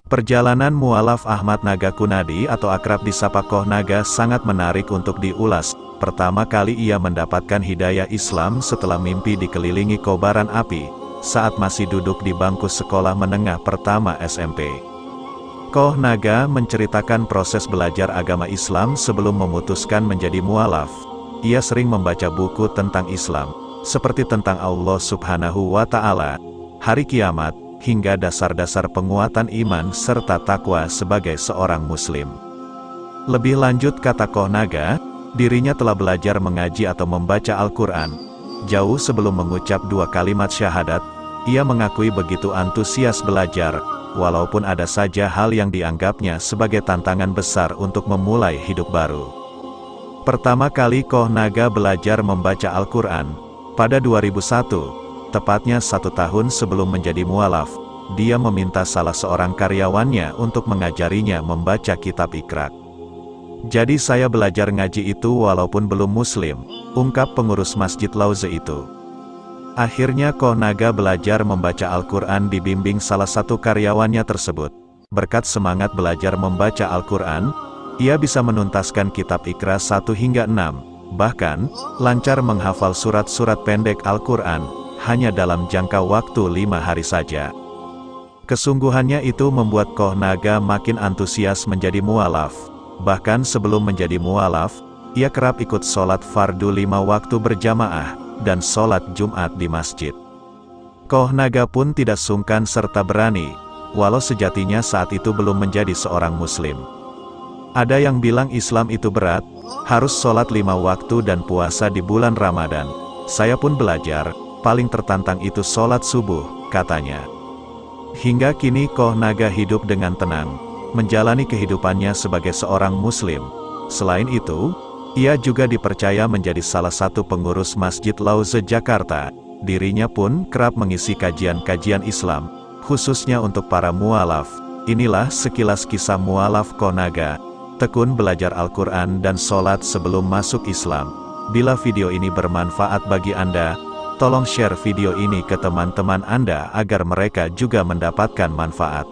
Perjalanan mualaf Ahmad Naga Kunadi atau akrab disapa Koh Naga sangat menarik untuk diulas. Pertama kali ia mendapatkan hidayah Islam setelah mimpi dikelilingi kobaran api, saat masih duduk di bangku sekolah menengah pertama SMP. Koh Naga menceritakan proses belajar agama Islam sebelum memutuskan menjadi mualaf. Ia sering membaca buku tentang Islam, seperti tentang Allah Subhanahu wa Ta'ala, hari kiamat, hingga dasar-dasar penguatan iman serta takwa sebagai seorang muslim. Lebih lanjut, kata Koh Naga, dirinya telah belajar mengaji atau membaca Al-Quran. Jauh sebelum mengucap 2 kalimat syahadat, ia mengakui begitu antusias belajar, walaupun ada saja hal yang dianggapnya sebagai tantangan besar untuk memulai hidup baru. Pertama kali Koh Naga belajar membaca Al-Quran pada 2001. Tepatnya 1 tahun sebelum menjadi mualaf, dia meminta salah seorang karyawannya untuk mengajarinya membaca kitab Iqra. Jadi saya belajar ngaji itu walaupun belum muslim, ungkap pengurus Masjid Lauze itu. Akhirnya Koh Naga belajar membaca Al-Quran dibimbing salah satu karyawannya tersebut. Berkat semangat belajar membaca Al-Quran, ia bisa menuntaskan kitab Iqra 1 hingga 6, bahkan lancar menghafal surat-surat pendek Al-Quran, hanya dalam jangka waktu 5 hari saja. Kesungguhannya itu membuat Koh Naga makin antusias menjadi mualaf. Bahkan sebelum menjadi mualaf, ia kerap ikut sholat fardu 5 waktu berjamaah, dan sholat Jumat di masjid. Koh Naga pun tidak sungkan serta berani, walau sejatinya saat itu belum menjadi seorang muslim. Ada yang bilang Islam itu berat, harus sholat 5 waktu dan puasa di bulan Ramadan. Saya pun belajar, paling tertantang itu sholat subuh, katanya. Hingga kini Koh Naga hidup dengan tenang, menjalani kehidupannya sebagai seorang muslim. Selain itu, ia juga dipercaya menjadi salah satu pengurus Masjid Lauze Jakarta. Dirinya pun kerap mengisi kajian-kajian Islam, khususnya untuk para mualaf. Inilah sekilas kisah mualaf Koh Naga, tekun belajar Al-Quran dan sholat sebelum masuk Islam. Bila video ini bermanfaat bagi Anda, tolong share video ini ke teman-teman Anda agar mereka juga mendapatkan manfaat.